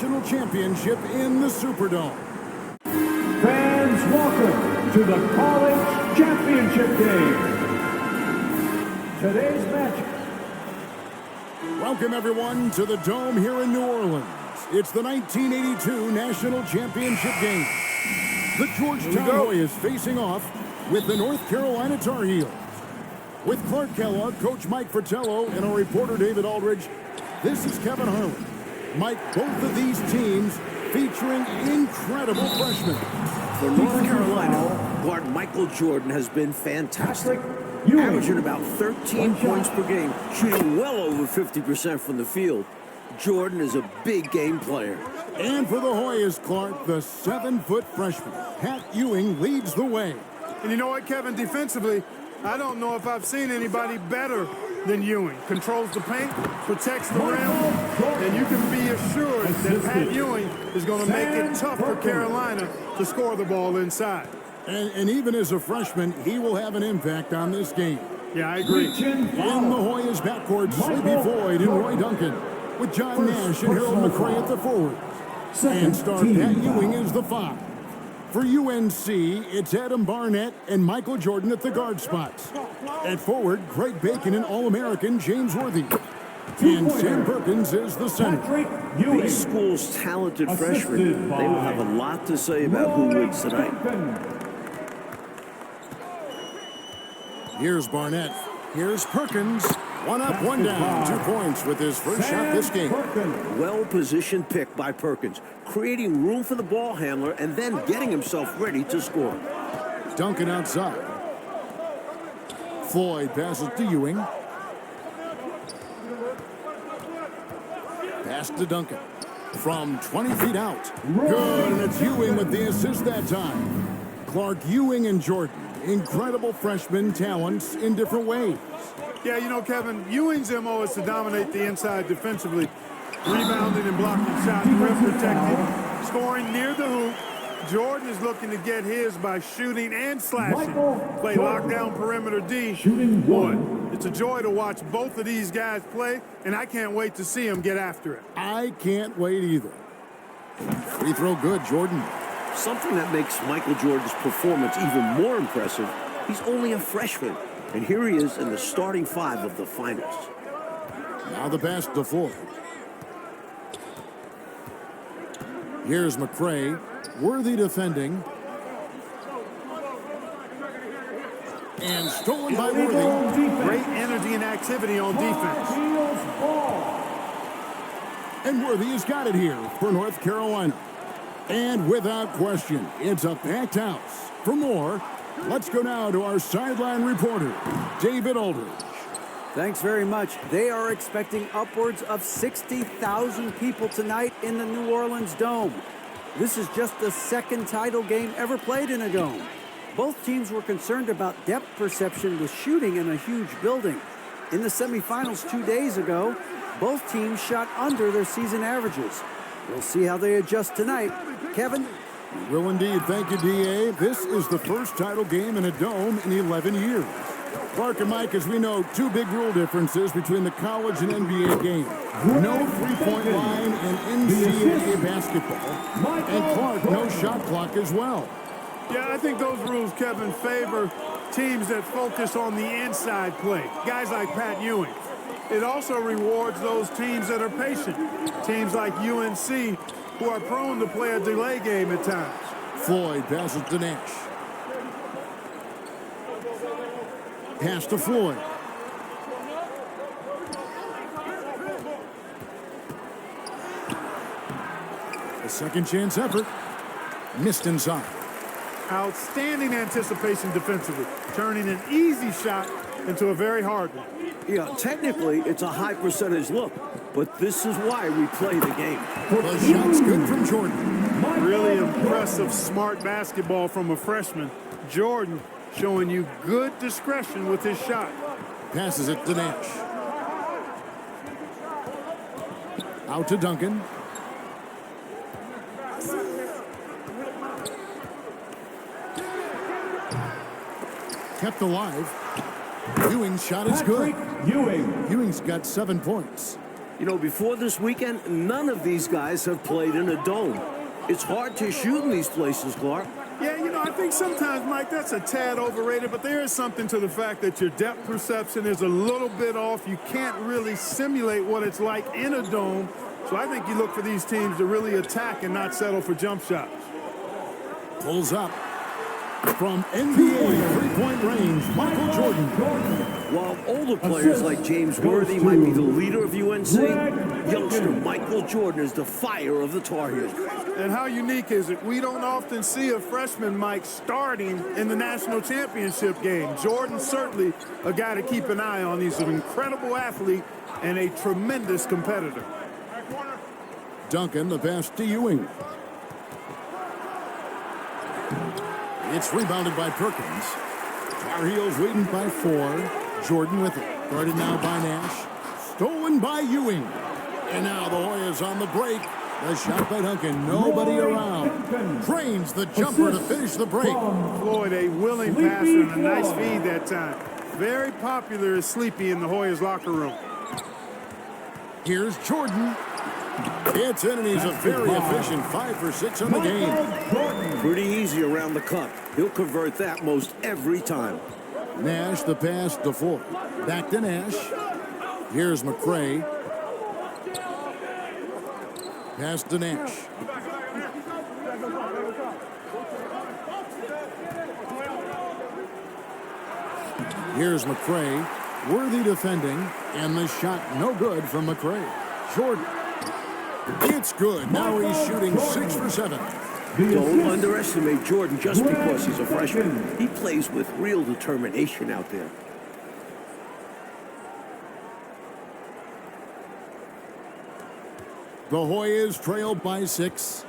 national championship in the Superdome. Fans, welcome to the College Championship Game. Today's match. Welcome, everyone, to the Dome here in New Orleans. It's the 1982 National Championship Game. The Georgetown Hoyas facing off with the North Carolina Tar Heels. With Clark Kellogg, Coach Mike Fratello, and our reporter David Aldridge, this is Kevin Harlan. Mike, both of these teams featuring incredible freshmen. For North Carolina, guard Michael Jordan has been fantastic, averaging about 13 points per game, shooting well over 50% from the field. Jordan is a big game player. And for the Hoyas, Clark, the 7-foot freshman, Pat Ewing, leads the way. And you know what, Kevin, defensively, I don't know if I've seen anybody better than Ewing. Controls the paint, protects the rim, and you can be assured that Pat Ewing is going to make it tough for Carolina to score the ball inside. And even as a freshman, he will have an impact on this game. Yeah, I agree. In the Hoyas backcourt, Sleepy Floyd and Roy Duncan, with John Nash and Harold McRae at the forwards. And star Pat Ewing is the 5. For UNC, it's Adam Barnett and Michael Jordan at the guard spots. At forward, Greg Bacon and All-American James Worthy. And Sam Perkins is the center. These schools' talented freshmen, they will have a lot to say about who wins tonight. Here's Barnett. Here's Perkins. 1 up, 1 down. 2 points with his first shot this game. Well-positioned pick by Perkins, creating room for the ball handler and then getting himself ready to score. Duncan outside. Floyd passes to Ewing. Pass to Duncan. From 20 feet out. Good, and it's Ewing with the assist that time. Clark, Ewing, and Jordan. Incredible freshman talents in different ways. Yeah, you know, Kevin, Ewing's MO is to dominate the inside defensively. Rebounding and blocking shots, rim protected, scoring near the hoop. Jordan is looking to get his by shooting and slashing. Play lockdown perimeter D. Boy, it's a joy to watch both of these guys play, and I can't wait to see them get after it. I can't wait either. Free throw good, Jordan. Something that makes Michael Jordan's performance even more impressive, he's only a freshman. And here he is in the starting 5 of the finals. Now the pass to Floyd. Here's McRae. Worthy defending. And stolen by Worthy. Great energy and activity on defense. And Worthy has got it here for North Carolina. And without question, it's a packed house. For more, let's go now to our sideline reporter, David Aldridge. Thanks very much. They are expecting upwards of 60,000 people tonight in the New Orleans Dome. This is just the second title game ever played in a dome. Both teams were concerned about depth perception with shooting in a huge building. In the semifinals 2 days ago, both teams shot under their season averages. We'll see how they adjust tonight. Kevin? Will indeed. Thank you, D.A. This is the first title game in a dome in 11 years. Clark and Mike, as we know, 2 big rule differences between the college and NBA game. No three-point line in NCAA basketball. And Clark, no shot clock as well. Yeah, I think those rules, Kevin, favor teams that focus on the inside play. Guys like Pat Ewing. It also rewards those teams that are patient. Teams like UNC, who are prone to play a delay game at times. Floyd passes to Nash. Pass to Floyd. A second chance effort. Missed inside. Outstanding anticipation defensively, turning an easy shot into a very hard one. Yeah, technically, it's a high percentage look, but this is why we play the game. The shot's good from Jordan. Really impressive, smart basketball from a freshman. Jordan showing you good discretion with his shot. Passes it to Nash. Out to Duncan. Kept alive. Ewing's shot is good. Ewing. Ewing's got 7 points. You know, before this weekend, none of these guys have played in a dome. It's hard to shoot in these places, Clark. Yeah, you know, I think sometimes, Mike, that's a tad overrated, but there is something to the fact that your depth perception is a little bit off. You can't really simulate what it's like in a dome. So I think you look for these teams to really attack and not settle for jump shots. Pulls up. From NBA three-point range, Michael Jordan. While older players like James Worthy might be the leader of UNC, youngster Michael Jordan is the fire of the Tar Heels. And how unique is it? We don't often see a freshman, Mike, starting in the national championship game. Jordan's certainly a guy to keep an eye on. He's an incredible athlete and a tremendous competitor. Duncan, the pass to Ewing. It's rebounded by Perkins. Tar Heels leading by 4. Jordan with it. Guarded now by Nash. Stolen by Ewing. And now the Hoyas on the break. The shot by Duncan. Nobody around. Drains the jumper to finish the break. Floyd, a willing passer and a nice feed that time. Very popular as Sleepy in the Hoyas locker room. Here's Jordan. It's in, and he's a very efficient 5 for 6 on the game. Pretty easy around the cup. He'll convert that most every time. Nash, the pass to Ford. Back to Nash. Here's McCray. Pass to Nash. Here's McCray. Worthy defending, and the shot no good from McCray. Jordan. It's good. Now he's shooting 6 for 7. Don't underestimate Jordan just because he's a freshman. He plays with real determination out there. The Hoyas trail by 6.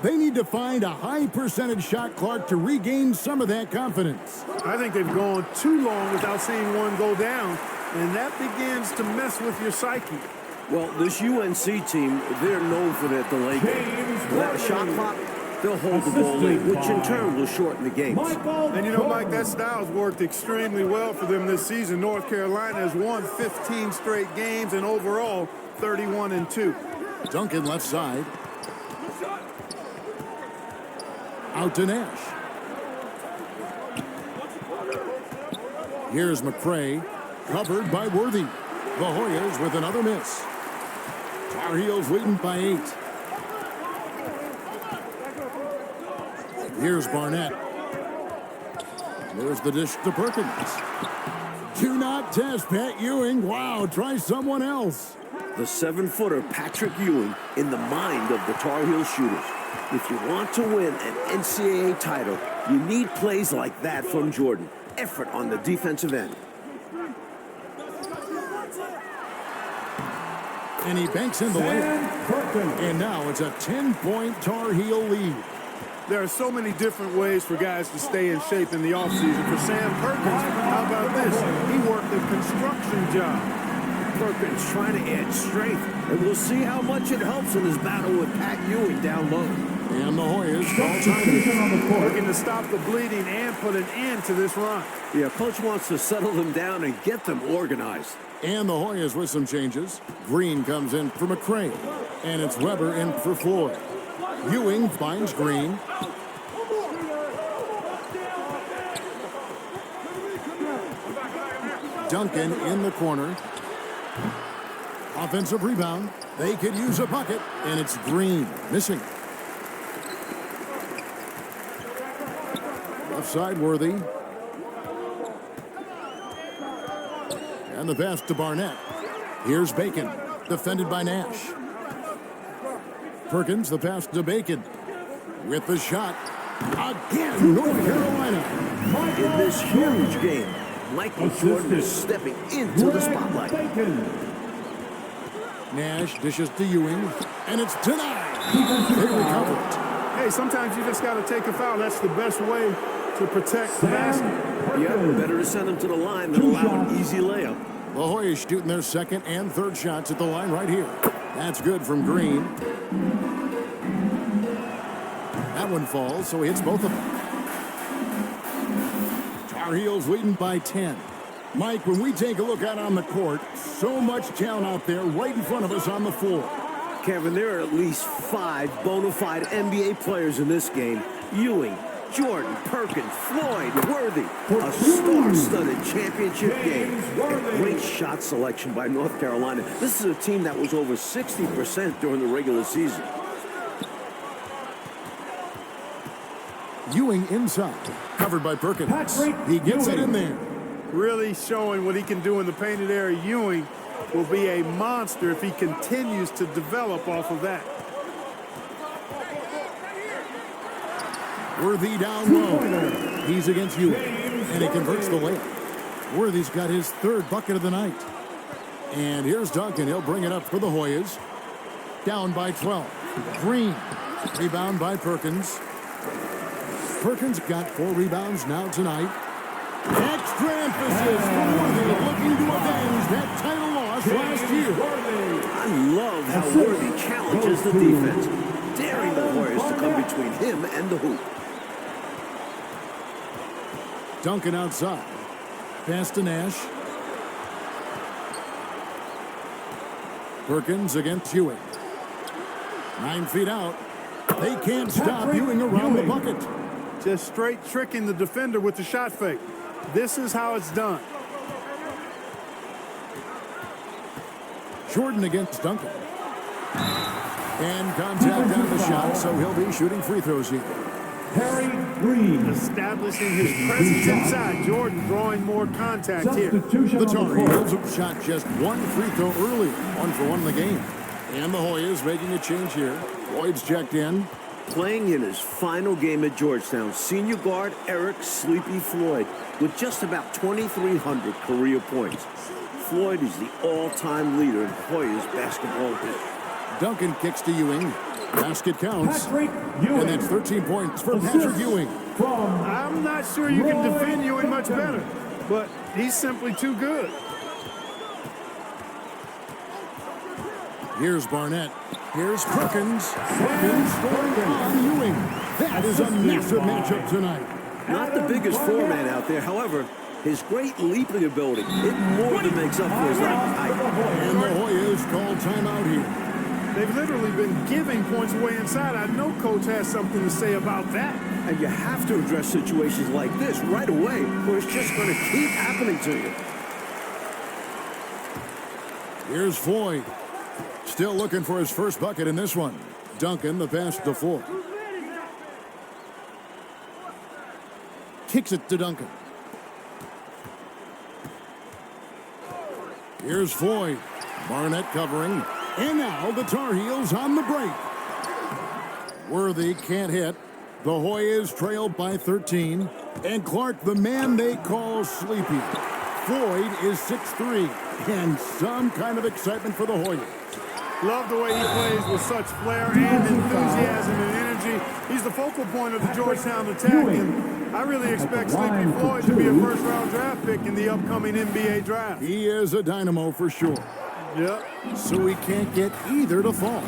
They need to find a high percentage shot, Clark, to regain some of that confidence. I think they've gone too long without seeing one go down, and that begins to mess with your psyche. Well, this UNC team, they're known for their delay game. Without a shot clock, they'll hold the ball late, which in turn will shorten the games. And you know, Mike, that style's worked extremely well for them this season. North Carolina has won 15 straight games and overall 31-2. Duncan left side. Out to Nash. Here's McCray. Covered by Worthy. The Hoyas with another miss. Tar Heels leading by 8. Here's Barnett. There's the dish to Perkins. Do not test Pat Ewing. Wow, try someone else. The 7-footer Patrick Ewing in the mind of the Tar Heel shooters. If you want to win an NCAA title, you need plays like that from Jordan. Effort on the defensive end. And he banks in the layup. And now it's a 10-point Tar Heel lead. There are so many different ways for guys to stay in shape in the offseason. For Sam Perkins, how about this? He worked a construction job. Perkins trying to add strength, and we'll see how much it helps in his battle with Pat Ewing down low. And the Hoyas call time. Looking to stop the bleeding and put an end to this run. Yeah, coach wants to settle them down and get them organized. And the Hoyas with some changes. Green comes in for McCray. And it's Weber in for Floyd. Ewing finds Green. Duncan in the corner. Offensive rebound. They could use a bucket. And it's Green missing. Left side Worthy. And the pass to Barnett. Here's Bacon. Defended by Nash. Perkins, the pass to Bacon. With the shot. Again, North Carolina. In this huge game, Michael Jordan is stepping into the spotlight. Nash dishes to Ewing. And it's denied. They recover it. Hey, sometimes you just got to take a foul. That's the best way to protect the basket. Yeah, better to send him to the line than allow an easy layup. The Hoyas shooting their second and third shots at the line right here. That's good from Green. That one falls, so he hits both of them. Tar Heels leading by 10. Mike, when we take a look out on the court, so much talent out there right in front of us on the floor. Kevin, there are at least 5 bona fide NBA players in this game. Ewing, Jordan, Perkins, Floyd, Worthy. A star-studded championship game. And great shot selection by North Carolina. This is a team that was over 60% during the regular season. Ewing inside, covered by Perkins. He gets it in there. Really showing what he can do in the painted area. Ewing will be a monster if he continues to develop off of that. Worthy down low. He's against Ewing, and he converts the layup. Worthy's got his 3rd bucket of the night. And here's Duncan. He'll bring it up for the Hoyas. Down by 12. Green. Rebound by Perkins. Perkins got 4 rebounds now tonight. Extra emphasis for Worthy, looking to avenge that title loss last year. I love how Worthy challenges the defense, daring the Warriors to come between him and the hoop. Duncan outside. Pass to Nash. Perkins against Ewing. 9 feet out. They can't stop Ewing around the bucket. Just straight tricking the defender with the shot fake. This is how it's done. Jordan against Duncan. And contact on the shot, so he'll be shooting free throws here. Harry Green. Establishing his presence inside. Jordan drawing more contact here. The Tar Heels shot just 1 free throw earlier, 1 for 1 in the game. And the Hoyas making a change here. Floyd's checked in. Playing in his final game at Georgetown, senior guard Eric "Sleepy" Floyd with just about 2,300 career points. Floyd is the all-time leader in Hoyas basketball history. Duncan kicks to Ewing. Basket counts. Patrick Ewing. And that's 13 points for Patrick Ewing. I'm not sure you can defend Ewing much better, but he's simply too good. Here's Barnett. Here's Perkins. Perkins scoring on Ewing. That is a massive matchup tonight. Not the biggest foreman out there, however, his great leaping ability, it more than makes up for his lack of height. And the Hoyas call timeout here. They've literally been giving points away inside. I know coach has something to say about that. And you have to address situations like this right away, or it's just going to keep happening to you. Here's Floyd. Still looking for his first bucket in this one. Duncan, the pass to Floyd. Kicks it to Duncan. Here's Floyd. Barnett covering. And now the Tar Heels on the break. Worthy can't hit. The Hoyas trailed by 13. And Clark, the man they call Sleepy. Floyd is 6'3", and some kind of excitement for the Hoyas. Love the way he plays with such flair and enthusiasm and energy. He's the focal point of the Georgetown attack, and I really expect Sleepy Floyd to be a first-round draft pick in the upcoming NBA draft. He is a dynamo for sure. Yep. So we can't get either to fall.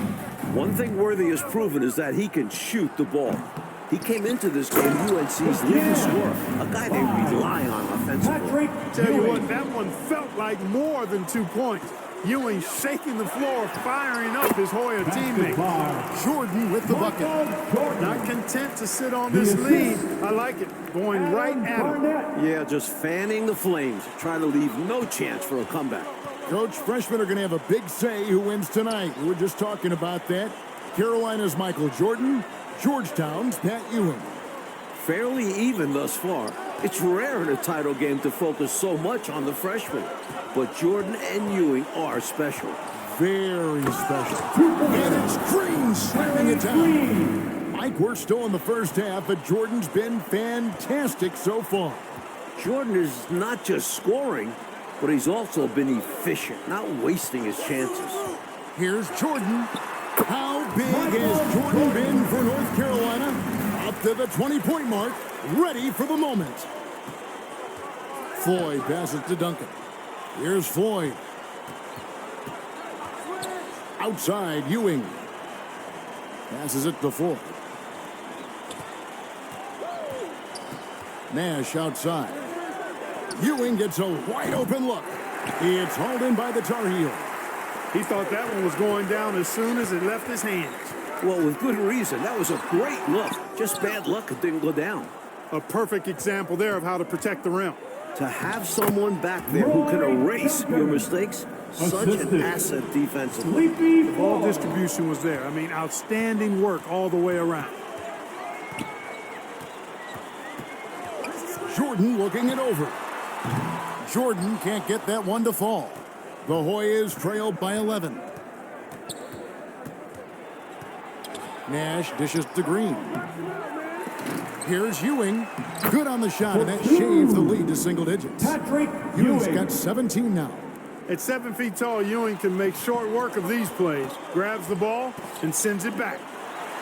One thing Worthy has proven is that he can shoot the ball. He came into this game UNC's leading scorer, a guy they rely on offensively. Tell you what, that one felt like more than 2 points. Ewing shaking the floor, firing up his Hoya teammate. Jordan with the bucket. Not content to sit on this lead. I like it. Going right at him. Yeah, just fanning the flames, trying to leave no chance for a comeback. Coach, freshmen are going to have a big say who wins tonight. We were just talking about that. Carolina's Michael Jordan, Georgetown's Pat Ewing. Fairly even thus far. It's rare in a title game to focus so much on the freshmen. But Jordan and Ewing are special. Very special. And it's Green slamming it down. Mike, we're still in the first half, but Jordan's been fantastic so far. Jordan is not just scoring, but he's also been efficient, not wasting his chances. Here's Jordan. How big has Jordan been for North Carolina? Up to the 20-point mark, ready for the moment. Floyd passes to Duncan. Here's Floyd. Outside, Ewing. Passes it to Floyd. Nash outside. Ewing gets a wide open look. It's hauled in by the Tar Heels. He thought that one was going down as soon as it left his hands. Well, with good reason. That was a great look. Just bad luck it didn't go down. A perfect example there of how to protect the rim. To have someone back there who can erase your mistakes, such an asset defensively. The ball distribution was there. I mean, outstanding work all the way around. Jordan looking it over. Jordan can't get that one to fall. The Hoyas trailed by 11. Nash dishes to Green. Here's Ewing. Good on the shot, and that shaves the lead to single digits. Ewing's got 17 now. At 7 feet tall, Ewing can make short work of these plays. Grabs the ball and sends it back.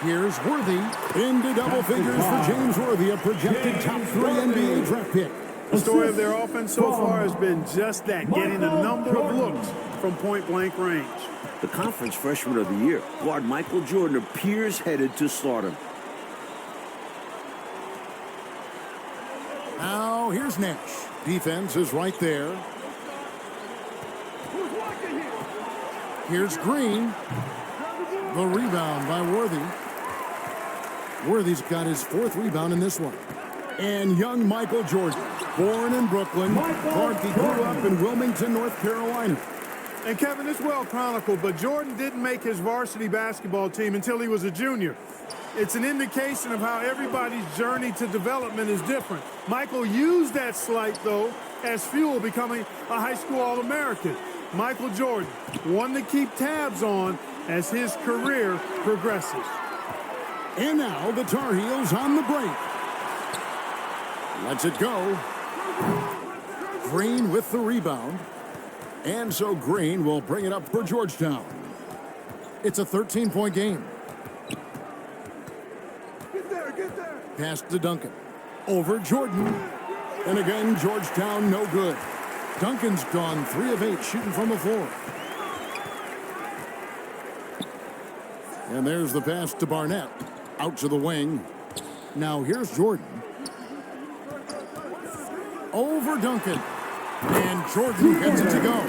Here's Worthy into double figures for James Worthy, a projected top 3 NBA draft pick. The story of their offense so far has been just that, getting a number of looks from point-blank range. The conference freshman of the year, guard Michael Jordan, appears headed to stardom. Now here's Nash. Defense is right there. Here's Green. The rebound by Worthy. Worthy's got his 4th rebound in this one. And young Michael Jordan, born in Brooklyn, Clark, grew up in Wilmington, North Carolina. And Kevin, it's well chronicled, but Jordan didn't make his varsity basketball team until he was a junior. It's an indication of how everybody's journey to development is different. Michael used that slight, though, as fuel, becoming a high school All-American. Michael Jordan, one to keep tabs on as his career progresses. And now the Tar Heels on the break. Lets it go. Green with the rebound. And so Green will bring it up for Georgetown. It's a 13-point game. Get there. Pass to Duncan. Over Jordan. And again, Georgetown no good. Duncan's gone 3 of 8 shooting from the floor. And there's the pass to Barnett. Out to the wing. Now here's Jordan. Over Duncan. And Jordan gets it to go.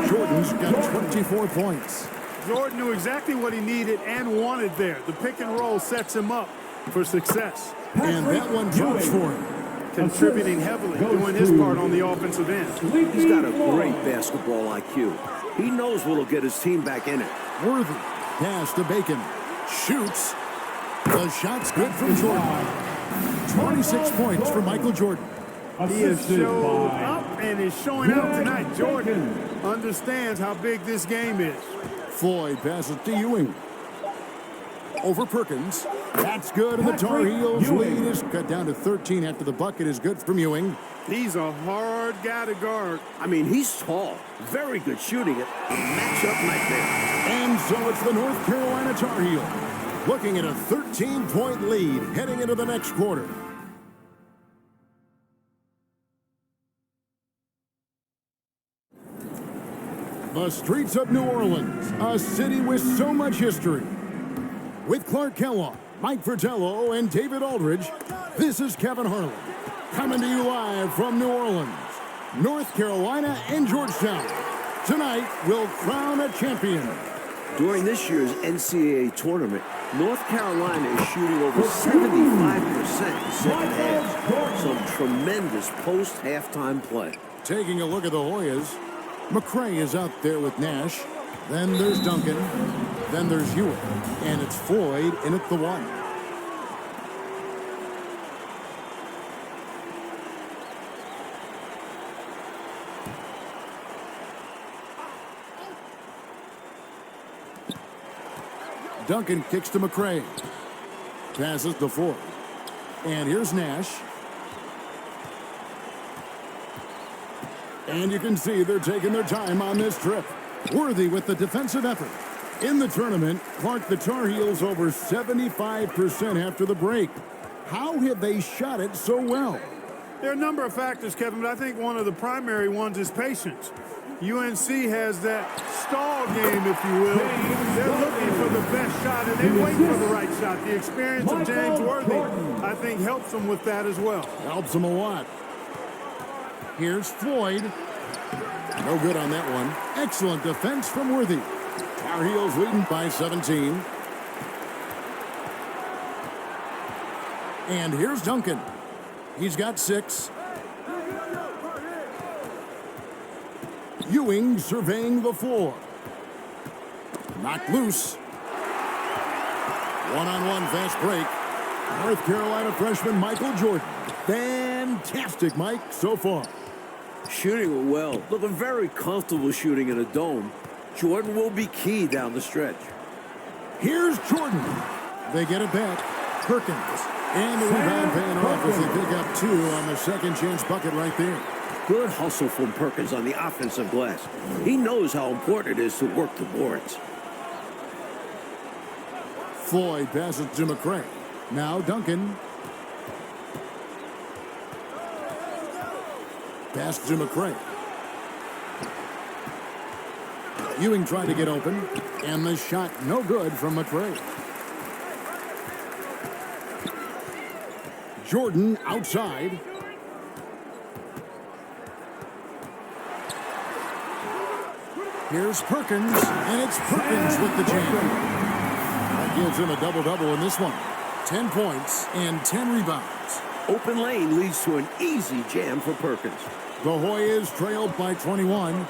Jordan's got 24 points. Jordan knew exactly what he needed and wanted there. The pick and roll sets him up for success. And that one drops for him. Contributing heavily, doing his part on the offensive end. He's got a great basketball IQ. He knows what'll get his team back in it. Worthy. Pass to Bacon. Shoots. The shot's good from Jordan. 26 points for Michael Jordan. He has showed up and is showing out tonight. Jordan understands how big this game is. Floyd passes to Ewing. Over Perkins. That's good, and the Tar Heels lead is cut down to 13 after the bucket is good from Ewing. He's a hard guy to guard. I mean, he's tall. Very good shooting it. Matchup nightmare. And so it's the North Carolina Tar Heels looking at a 13-point lead heading into the next quarter. The streets of New Orleans, a city with so much history. With Clark Kellogg, Mike Fratello, and David Aldridge, this is Kevin Harlan, coming to you live from New Orleans, North Carolina, and Georgetown. Tonight, we'll crown a champion. During this year's NCAA tournament, North Carolina is shooting over 75% in second half. Some tremendous post-halftime play. Taking a look at the Hoyas, McCray is out there with Nash. Then there's Duncan. Then there's Ewing. And it's Floyd in at the 1. Duncan kicks to McCray. Passes to Floyd. And here's Nash. And you can see they're taking their time on this trip. Worthy with the defensive effort. In the tournament, Clark, the Tar Heels over 75% after the break. How have they shot it so well? There are a number of factors, Kevin, but I think one of the primary ones is patience. UNC has that stall game, if you will. They're looking for the best shot, and they wait for the right shot. The experience of James Worthy, I think, helps them with that as well. Helps them a lot. Here's Floyd. No good on that one. Excellent defense from Worthy. Tar Heels leading by 17. And here's Duncan. He's got 6. Ewing surveying the floor. Knocked loose. One-on-one fast break. North Carolina freshman Michael Jordan. Fantastic, Mike, so far. Shooting it well. Looking very comfortable shooting in a dome. Jordan will be key down the stretch. Here's Jordan. They get it back. Perkins. And the rebound paying off as they pick up 2 on the second chance bucket right there. Good hustle from Perkins on the offensive glass. He knows how important it is to work the boards. Floyd passes to McCray. Now Duncan. Pass to McCray. Ewing tried to get open, and the shot no good from McCray. Jordan outside. Here's Perkins, and it's Perkins with the jam. That gives him a double-double in this one. 10 points and 10 rebounds. Open lane leads to an easy jam for Perkins. The Hoyas trailed by 21.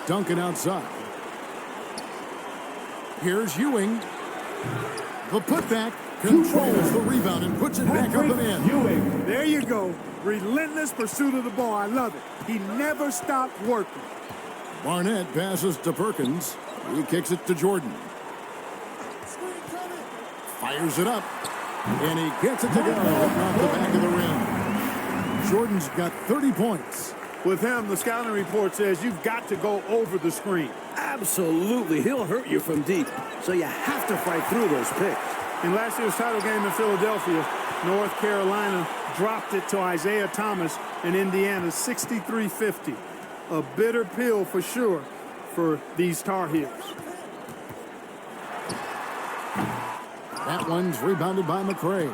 Duncan outside. Here's Ewing. The putback controls the rebound and puts it back up and in. Ewing. There you go. Relentless pursuit of the ball. I love it. He never stopped working. Barnett passes to Perkins. He kicks it to Jordan. Fires it up. And he gets it to go off the back of the rim. Jordan's got 30 points. With him, the scouting report says you've got to go over the screen. Absolutely. He'll hurt you from deep. So you have to fight through those picks. In last year's title game in Philadelphia, North Carolina dropped it to Isaiah Thomas in Indiana 63-50. A bitter pill for sure for these Tar Heels. That one's rebounded by McCray.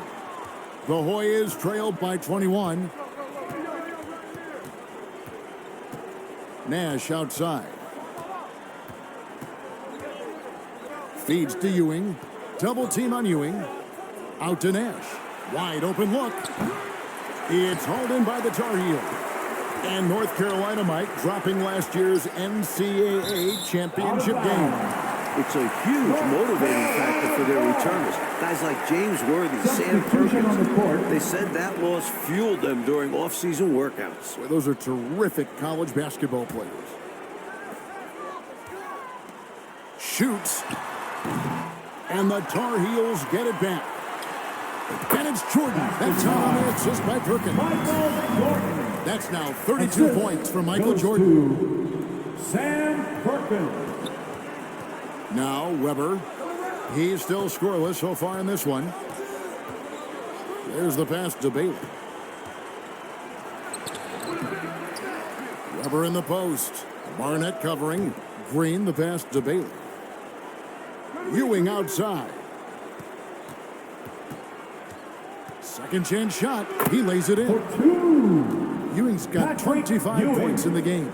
The Hoyas trailed by 21. Nash outside. Feeds to Ewing. Double team on Ewing. Out to Nash. Wide open look. It's hauled in by the Tar Heels. And North Carolina, Mike, dropping last year's NCAA championship game. It's a huge motivating factor for their returners. Guys like James Worthy, Sam Perkins, they said that loss fueled them during off-season workouts. Well, those are terrific college basketball players. Shoots. And the Tar Heels get it back. And it's Jordan. That's on the assist by Perkins. That's now 32 points for Michael Jordan. Sam Perkins. Now Weber. He's still scoreless so far in this one. There's the pass to Bailey. Weber in the post. Barnett covering. Green the pass to Bailey. Ewing outside. Second chance shot. He lays it in. Ewing's got 25 points in the game.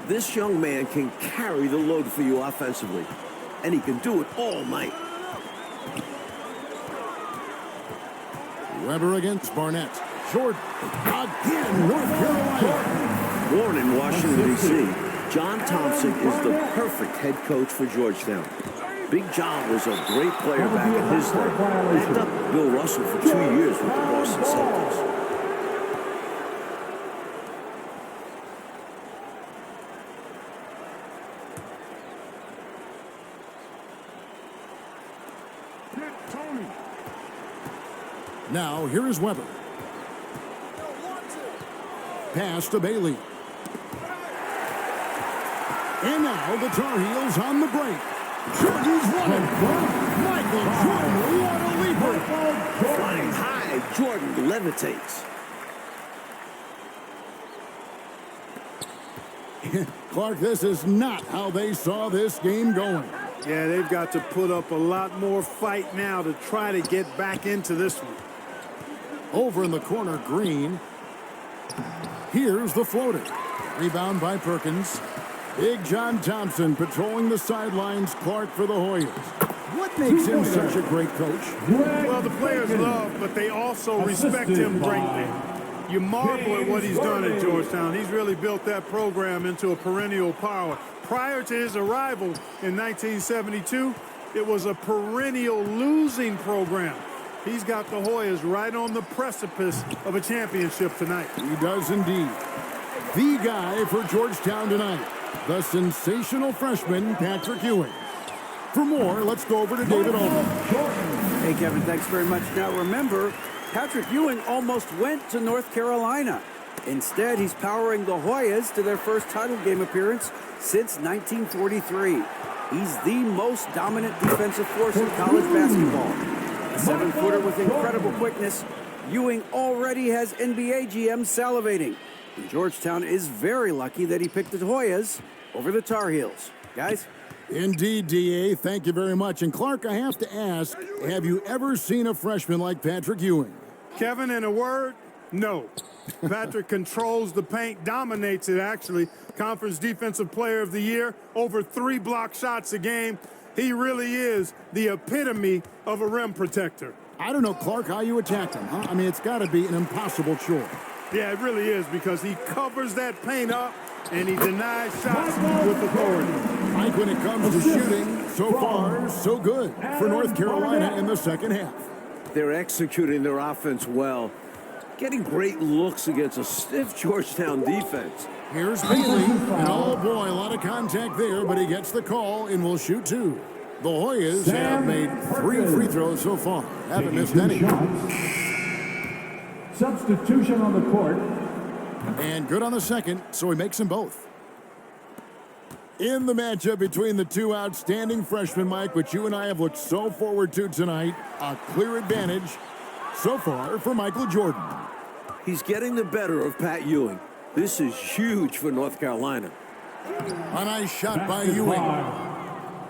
This young man can carry the load for you offensively, and he can do it all night. Weber against Barnett. Jordan again, North Carolina. Born in Washington, D.C., John Thompson is the perfect head coach for Georgetown. Big John was a great player back in his day. Backed up Bill Russell for 2 years with the Boston Celtics. Now, here is Weber. Pass to Bailey. And now the Tar Heels on the break. Jordan's running. Michael Jordan, what a leaper. Flying high, Jordan levitates. Clark, this is not how they saw this game going. Yeah, they've got to put up a lot more fight now to try to get back into this one. Over in the corner, Green. Here's the floater. Rebound by Perkins. Big John Thompson patrolling the sidelines. Clark for the Hoyas. What makes him such a great coach? Well, the players love, but they also respect him greatly. You marvel at what he's done at Georgetown. He's really built that program into a perennial power. Prior to his arrival in 1972, it was a perennial losing program. He's got the Hoyas right on the precipice of a championship tonight. He does indeed. The guy for Georgetown tonight, the sensational freshman, Patrick Ewing. For more, let's go over to David Altman. Hey, Kevin, thanks very much. Now, remember, Patrick Ewing almost went to North Carolina. Instead, he's powering the Hoyas to their first title game appearance since 1943. He's the most dominant defensive force in college basketball. A 7-footer with incredible quickness, Ewing already has NBA GMs salivating. And Georgetown is very lucky that he picked the Hoyas over the Tar Heels. Guys? Indeed, D.A. Thank you very much. And Clark, I have to ask, have you ever seen a freshman like Patrick Ewing? Kevin, in a word, no. Patrick controls the paint, dominates it, actually. Conference Defensive Player of the Year, over 3 block shots a game. He really is the epitome of a rim protector. I don't know, Clark, how you attack him, huh? I mean, it's got to be an impossible chore. Yeah, it really is, because he covers that paint up and he denies shots with authority. Mike, when it comes to shooting, so far, so good for North Carolina in the second half. They're executing their offense well, getting great looks against a stiff Georgetown defense. Here's Bailey, and oh boy, a lot of contact there, but he gets the call and will shoot 2. The Hoyas have made 3 free throws so far, haven't missed any. Substitution on the court. And good on the second, so he makes them both. In the matchup between the two outstanding freshmen, Mike, which you and I have looked so forward to tonight, a clear advantage so far for Michael Jordan. He's getting the better of Pat Ewing. This is huge for North Carolina. A nice shot by Ewing.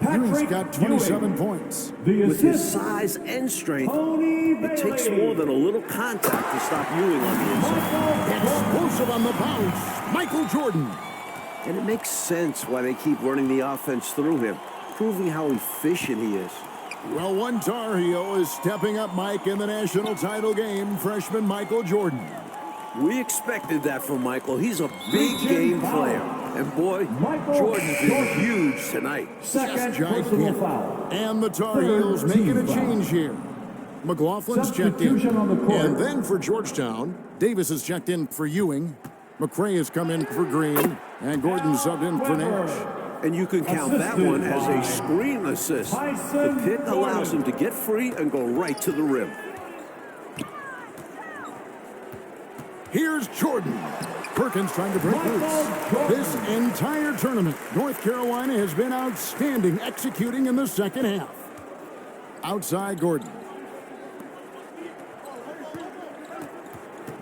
Ewing's got 27 points. With his size and strength, it takes more than a little contact to stop Ewing on the inside. Explosive on the bounce, Michael Jordan. And it makes sense why they keep running the offense through him, proving how efficient he is. Well, one Tar Heel is stepping up, Mike, in the national title game, freshman Michael Jordan. We expected that from Michael. He's a big game player. And boy, Jordan's been huge tonight. Just gigantic. And the Tar Heels making a change here. McLaughlin's checked in. And then for Georgetown, Davis has checked in for Ewing. McCray has come in for Green. And Gordon subbed in for Nash. And you can count that one as a screen assist. The pick allows him to get free and go right to the rim. Here's Jordan. Perkins trying to break loose. This entire tournament, North Carolina has been outstanding executing in the second half. Outside Gordon.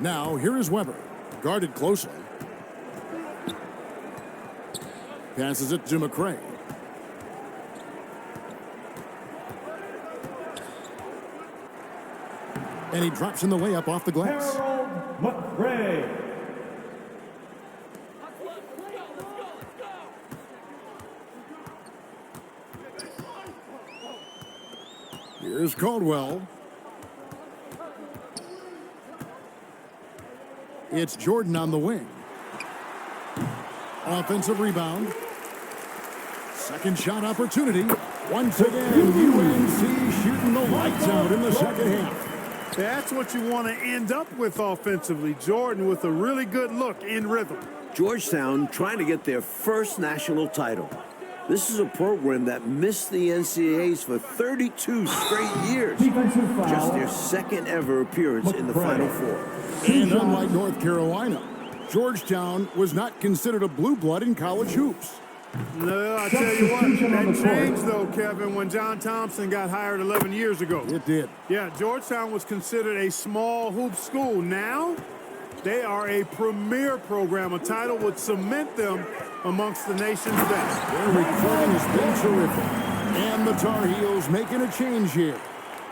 Now, here is Weber. Guarded closely. Passes it to McCray. And he drops in the layup off the glass. McCray. Here's Caldwell. It's Jordan on the wing. Offensive rebound. Second shot opportunity. Once again, UNC shooting the lights out in the second half. That's what you want to end up with offensively. Jordan with a really good look in rhythm. Georgetown trying to get their first national title. This is a program that missed the NCAAs for 32 straight years. Just their second ever appearance in the Final Four. And unlike North Carolina, Georgetown was not considered a blue blood in college hoops. No, I tell you what, that changed though, Kevin, when John Thompson got hired 11 years ago. It did. Yeah, Georgetown was considered a small hoop school. Now, they are a premier program. A title would cement them amongst the nation's best. Their recruiting has been terrific. And the Tar Heels making a change here.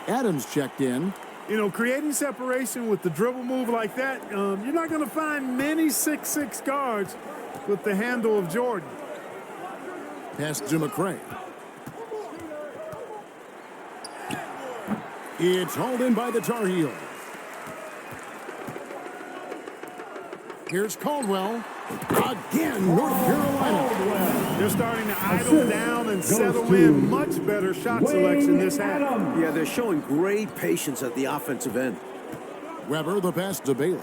Adams checked in. You know, creating separation with the dribble move like that, you're not going to find many 6'6" guards with the handle of Jordan. Pass to McRae. It's hauled in by the Tar Heels. Here's Caldwell. Again, North Carolina. They're starting to idle down and settle in. Much better shot selection this half. Yeah, they're showing great patience at the offensive end. Weber, the pass to Bailey.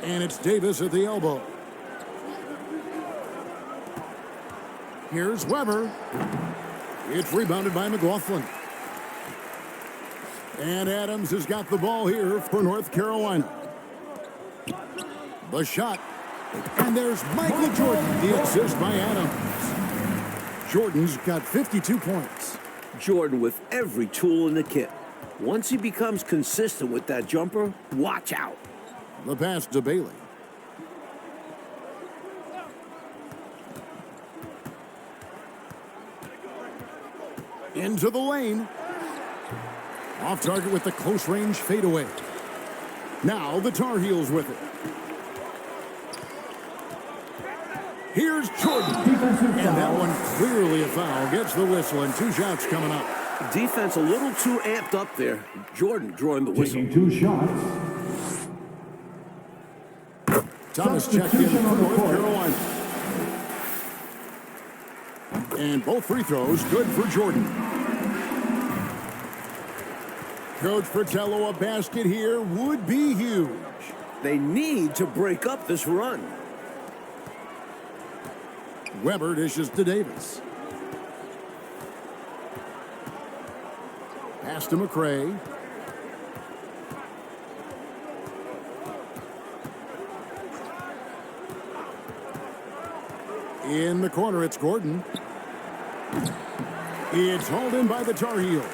And it's Davis at the elbow. Here's Weber. It's rebounded by McLaughlin. And Adams has got the ball here for North Carolina. The shot. And there's Michael Jordan, the assist by Adams. Jordan's got 52 points. Jordan with every tool in the kit. Once he becomes consistent with that jumper, watch out. The pass to Bailey. Into the lane. Off target with the close range fadeaway. Now the Tar Heels with it. Here's Jordan. And that one clearly a foul. Gets the whistle and 2 shots coming up. Defense a little too amped up there. Jordan drawing the whistle. Taking 2 shots. Thomas checked in for North Carolina. And both free throws good for Jordan. Coach Fratello, a basket here would be huge. They need to break up this run. Weber dishes to Davis. Pass to McRae. In the corner, it's Gordon. It's hauled in by the Tar Heels.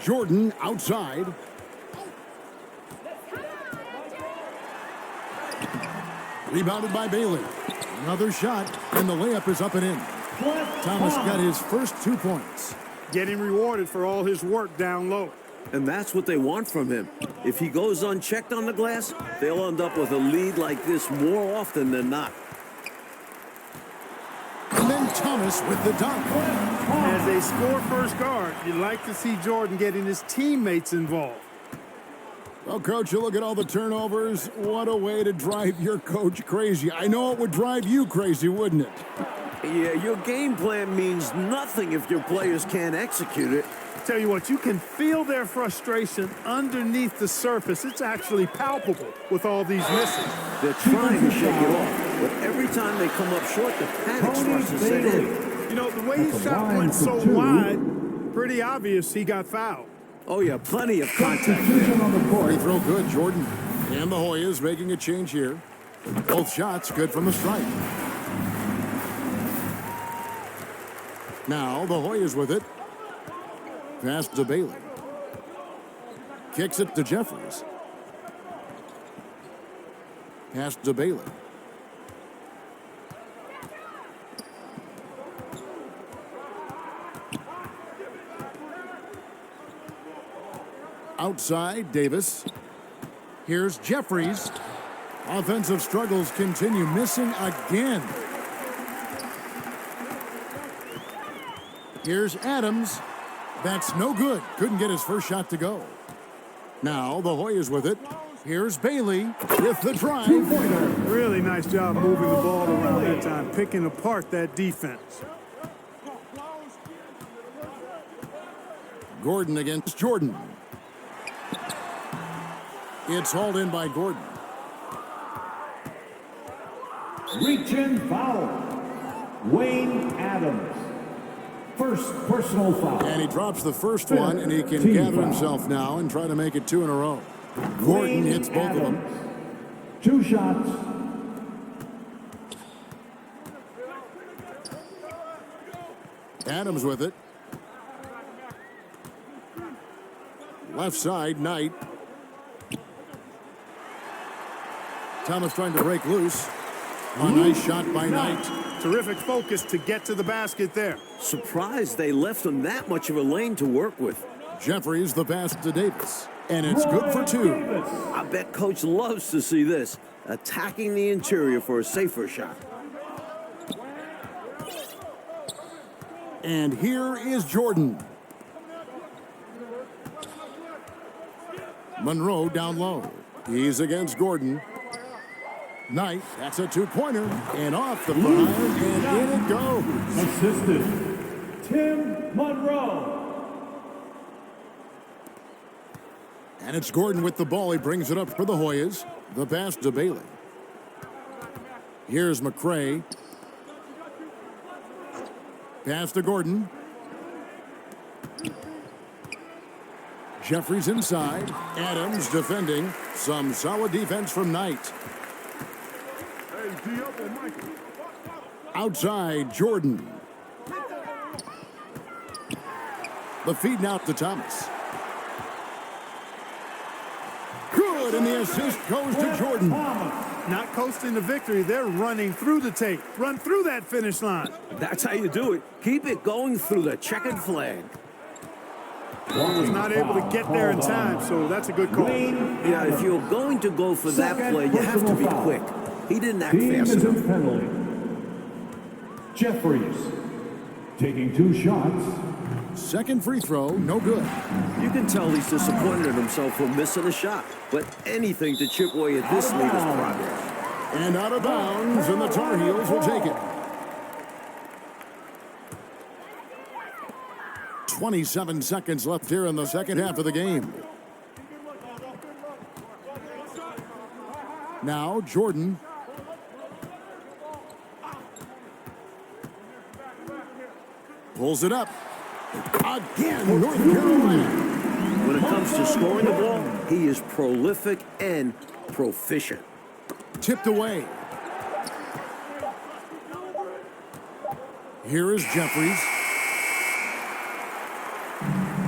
Jordan outside. Rebounded by Bailey. Another shot, and the layup is up and in. Thomas got his first 2 points. Getting rewarded for all his work down low. And that's what they want from him. If he goes unchecked on the glass, they'll end up with a lead like this more often than not. And then Thomas with the dunk. As a score-first guard, you'd like to see Jordan getting his teammates involved. Well, Coach, you look at all the turnovers. What a way to drive your coach crazy. I know it would drive you crazy, wouldn't it? Yeah, your game plan means nothing if your players can't execute it. Tell you what, you can feel their frustration underneath the surface. It's actually palpable with all these misses. They're trying to shake it off, but every time they come up short, the panic starts to set in. You know, the way his shot went so wide, pretty obvious he got fouled. Oh, yeah, plenty of contact there. Free throw good, Jordan. And the Hoyas making a change here. Both shots good from the stripe. Now the Hoyas with it. Pass to Bailey. Kicks it to Jeffries. Pass to Bailey. Outside, Davis. Here's Jeffries. Offensive struggles continue, missing again. Here's Adams. That's no good. Couldn't get his first shot to go. Now the Hoyas with it. Here's Bailey with the drive. Two-pointer. Really nice job moving the ball around that time, picking apart that defense. Gordon against Jordan. It's hauled in by Gordon. Reach-in foul. Wayne Adams. First personal foul. And he drops the first one, and he can gather himself now and try to make it 2 in a row. Gordon hits both of them. 2 shots. Adams with it. Left side, Knight. Thomas trying to break loose. A nice shot by Knight. Terrific focus to get to the basket there. Surprised they left him that much of a lane to work with. Jeffries the pass to Davis, and it's good for two. I bet Coach loves to see this, attacking the interior for a safer shot. And here is Jordan. Monroe down low. He's against Gordon. Knight, that's a two-pointer, and off the fire, and in it goes. Assisted, Tim Monroe. And it's Gordon with the ball. He brings it up for the Hoyas. The pass to Bailey. Here's McCray. Pass to Gordon. Jeffries inside. Adams defending. Some solid defense from Knight. Outside, Jordan. The feed now to Thomas. Good, and the assist goes to Jordan. Not coasting to victory, they're running through the tape. Run through that finish line. That's how you do it. Keep it going through the checkered flag. Was not able to get there in time, so that's a good call. Yeah, if you're going to go for that play, you have to be quick. He didn't act fast enough. Penalty. Jeffries taking 2 shots. Second free throw, no good. You can tell he's disappointed in himself for missing a shot, but anything to chip away at this lead is progress. And out of bounds, and the Tar Heels will take it. 27 seconds left here in the second half of the game. Now, Jordan. Pulls it up. Again, North Carolina. When it comes to scoring the ball, he is prolific and proficient. Tipped away. Here is Jeffries.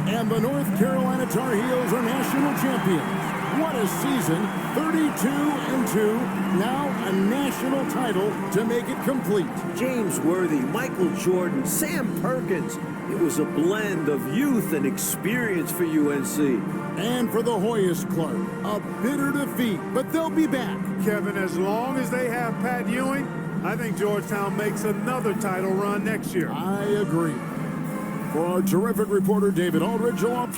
And the North Carolina Tar Heels are national champions. What a season, 32-2, now a national title to make it complete. James Worthy, Michael Jordan, Sam Perkins. It was a blend of youth and experience for UNC. And for the Hoyas, Clark, a bitter defeat, but they'll be back. Kevin, as long as they have Pat Ewing, I think Georgetown makes another title run next year. I agree. For our terrific reporter, David Aldridge, along